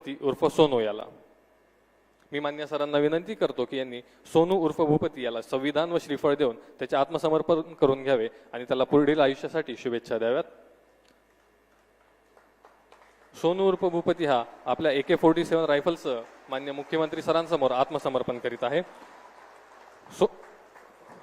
भूपती उर्फ सोनू याला। मी मान्य सरांना विनंती करतो की यांनी सोनू उर्फ भूपती याला संविधान व श्रीफळ देऊन त्याचे आत्मसमर्पण करून घ्यावे आणि त्याला पुढील आयुष्यासाठी शुभेच्छा द्याव्यात। सोनू उर्फ भूपती हा आपल्या AK-47 रायफलसह मान्य मुख्यमंत्री सरांसमोर आत्मसमर्पण करीत आहे।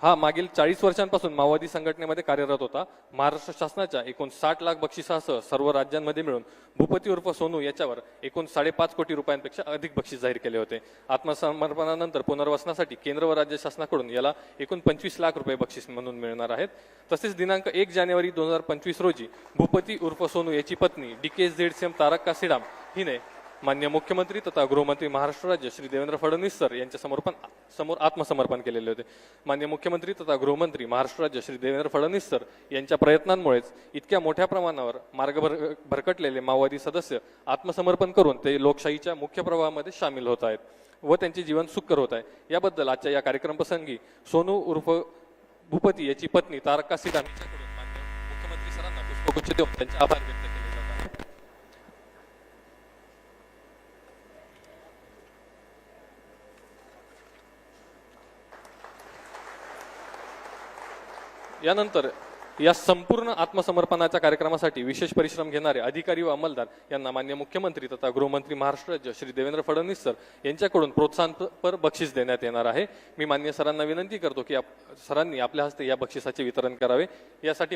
हा मागील 40 वर्षांपासून माओवादी संघटनेमध्ये कार्यरत होता। महाराष्ट्र शासनाच्या एकूण 60 लाख बक्षिसासह सर्व राज्यांमध्ये मिळून भूपती उर्फ सोनू याच्यावर एकूण 5.5 कोटी रुपयांपेक्षा अधिक बक्षीस जाहीर केले होते। आत्मसमर्पणानंतर पुनर्वसनासाठी केंद्र व राज्य शासनाकडून याला एकूण 25 लाख रुपये बक्षीस म्हणून मिळणार आहेत। तसेच दिनांक 1 जानेवारी 2025 रोजी भूपती उर्फ सोनू याची पत्नी DKZCM तारक्का सीडाम हिने मान्य मुख्यमंत्री तथा गृहमंत्री महाराष्ट्र राज्य श्री देवेंद्र फडणवीस सर यांच्या समोर आत्मसमर्पण केलेले होते। मान्य मुख्यमंत्री तथा गृहमंत्री महाराष्ट्र राज्य श्री देवेंद्र फडणवीस सर यांच्या प्रयत्नांमुळेच इतक्या मोठ्या प्रमाणावर मार्ग भरकटलेले माओवादी सदस्य आत्मसमर्पण करून ते लोकशाहीच्या मुख्य प्रवाहामध्ये सामील होत आहेत व त्यांचे जीवन सुखकर होत आहे। याबद्दल आजच्या या कार्यक्रम प्रसंगी सोनू उर्फ भूपती याची पत्नी तारक्का सीडाम यांच्याकडून मान्य मुख्यमंत्री सरांना पुष्पगुच्छ देऊन त्यांचे आभार व्यक्त केले जात आहेत। यानंतर या संपूर्ण आत्मसमर्पणाच्या कार्यक्रमासाठी विशेष परिश्रम घेणारे अधिकारी व अंमलदार यांना मान्य मुख्यमंत्री तथा गृहमंत्री महाराष्ट्र राज्य श्री देवेंद्र फडणवीस सर यांच्याकडून प्रोत्साहनपर बक्षीस देण्यात येणार आहे। मी मान्य सरांना विनंती करतो की सरांनी आपल्या हस्ते या बक्षिसाचे वितरण करावे। यासाठी